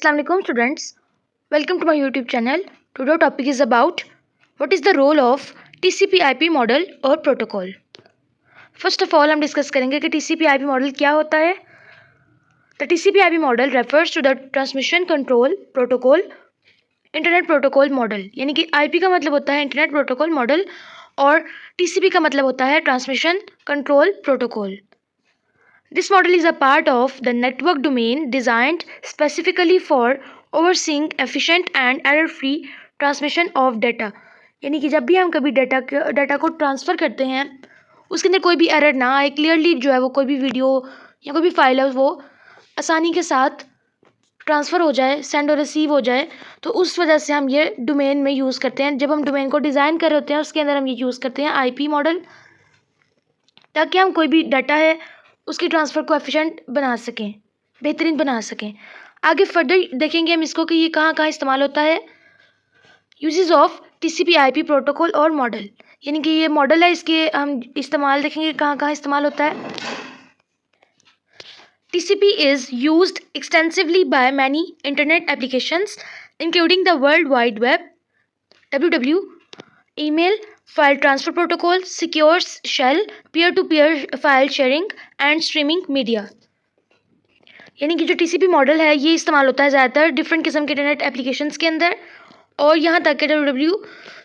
Assalamu alaikum students. Welcome to my YouTube channel. Today's topic is about what is the role of TCP/IP model और protocol. First of all हम discuss करेंगे कि TCP/IP model क्या होता है. The TCP/IP model refers to the transmission control protocol internet protocol model. यानी कि IP का मतलब होता है इंटरनेट प्रोटोकॉल मॉडल और TCP का मतलब होता है transmission control protocol. This model is a part of the network domain designed specifically for overseeing efficient and error-free transmission of data. यानी कि जब भी हम कभी डाटा को ट्रांसफ़र करते हैं उसके अंदर कोई भी एरर ना आए, क्लियरली जो है वो कोई भी वीडियो या कोई भी फाइल है वो आसानी के साथ ट्रांसफ़र हो जाए, सेंड और रिसीव हो जाए. तो उस वजह से हम ये डोमेन में यूज़ करते हैं. जब हम डोमेन को डिज़ाइन कर रहे होते हैं उसके अंदर हम ये यूज़ करते हैं IP मॉडल, ताकि हम कोई भी डाटा है उसकी ट्रांसफ़र को एफिशिएंट बना सकें, बेहतरीन बना सकें. आगे फर्दर देखेंगे हम इसको कि ये कहाँ कहाँ इस्तेमाल होता है. यूजेस ऑफ TCP/IP प्रोटोकॉल और मॉडल, यानी कि ये मॉडल है, इसके हम इस्तेमाल देखेंगे कहाँ कहाँ इस्तेमाल होता है. TCP is used extensively by many internet applications including the World Wide Web, WW, email, file transfer protocol, secure shell, peer-to-peer file sharing and streaming media. यानी कि जो TCP मॉडल है ये इस्तेमाल होता है ज़्यादातर डिफरेंट किस्म के इंटरनेट एप्लीकेशंस के अंदर, और यहाँ तक कि WW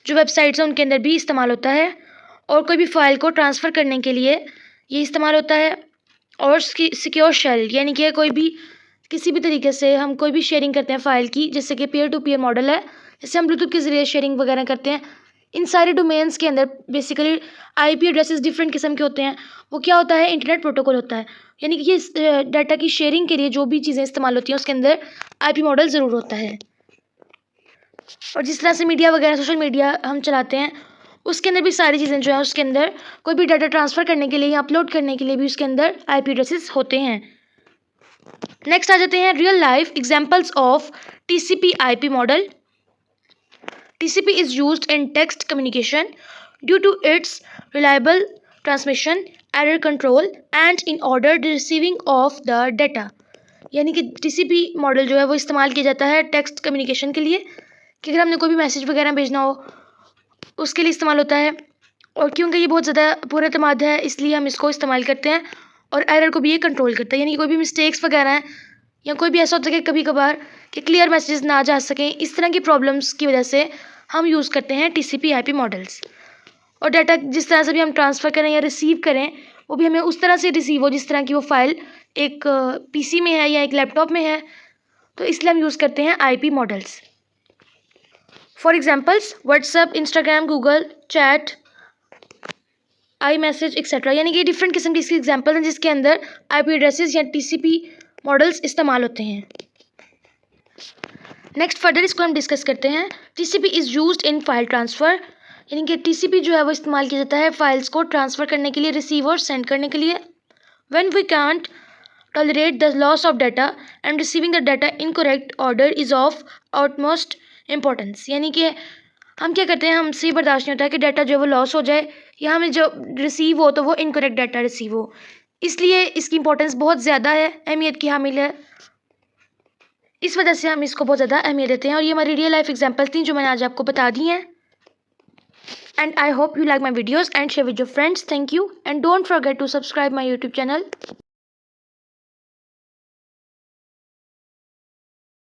जो वेबसाइट्स हैं उनके अंदर भी इस्तेमाल होता है. और कोई भी फ़ाइल को ट्रांसफ़र करने के लिए ये इस्तेमाल होता है. और सिक्योर शेल, यानी कि कोई भी किसी भी तरीके से हम कोई भी शेयरिंग करते हैं फ़ाइल की, जैसे कि पीयर टू पीयर मॉडल है, जैसे हम ब्लूटूथ के ज़रिए शेयरिंग वगैरह करते हैं. इन सारे डोमेन्स के अंदर बेसिकली IP एड्रेसेस डिफरेंट किस्म के होते हैं. वो क्या होता है, इंटरनेट प्रोटोकॉल होता है. यानी कि ये डाटा की शेयरिंग के लिए जो भी चीज़ें इस्तेमाल होती हैं उसके अंदर IP मॉडल ज़रूर होता है. और जिस तरह से मीडिया वगैरह, सोशल मीडिया हम चलाते हैं उसके अंदर भी सारी चीज़ें जो है उसके अंदर कोई भी डाटा ट्रांसफ़र करने के लिए या अपलोड करने के लिए भी उसके अंदर IP एड्रेसेस होते हैं. नेक्स्ट आ जाते हैं real life examples of TCP/IP model. TCP is used in text communication due to its reliable transmission, error control and in order receiving of the data. यानी कि TCP मॉडल जो है वो इस्तेमाल किया जाता है टेक्स्ट कम्युनिकेशन के लिए, कि अगर हमने कोई भी मैसेज वगैरह भेजना हो उसके लिए इस्तेमाल होता है. और क्योंकि ये बहुत ज़्यादा पुरअतमाद है इसलिए हम इसको इस्तेमाल करते हैं. और एरर को भी ये कंट्रोल करता है, यानी कि कोई भी मिस्टेक्स वगैरह हैं या कोई भी ऐसा होता है कि कभी कभार कि क्लियर मैसेजेस ना जा सकें, इस तरह की प्रॉब्लम्स की वजह से हम यूज़ करते हैं TCP/IP मॉडल्स. और डाटा जिस तरह से भी हम ट्रांसफ़र करें या रिसीव करें वो भी हमें उस तरह से रिसीव हो जिस तरह की वो फ़ाइल एक PC में है या एक लैपटॉप में है. तो इसलिए हम यूज़ करते हैं IP models. For examples WhatsApp, Instagram, Google chat, iMessage etcetera. यानी कि डिफरेंट किस्म की इसकी एग्जाम्पल हैं जिसके अंदर IP एड्रेसेस या TCP मॉडल्स इस्तेमाल होते हैं. नेक्स्ट फर्दर इसको हम डिस्कस करते हैं. TCP is used in file transfer, यानी कि TCP जो है वो इस्तेमाल किया जाता है फाइल्स को ट्रांसफ़र करने के लिए, रिसीव और सेंड करने के लिए. When we can't tolerate the loss of data and receiving the data in correct order is of outmost importance. यानी कि हम क्या करते हैं, हमसे ये बर्दाश्त नहीं होता कि डाटा जो है वो लॉस हो जाए या हमें जो रिसीव हो तो वो इनकरेक्ट डाटा रिसीव हो. इसलिए इसकी इंपॉर्टेंस बहुत ज़्यादा है, अहमियत की हामिल है. इस वजह से हम इसको बहुत ज़्यादा अहमियत देते हैं. और ये हमारी रियल लाइफ एग्जांपल्स थी जो मैंने आज आपको बता दी हैं. And I hope you like my videos and share with your friends. Thank you and don't forget to subscribe my YouTube channel.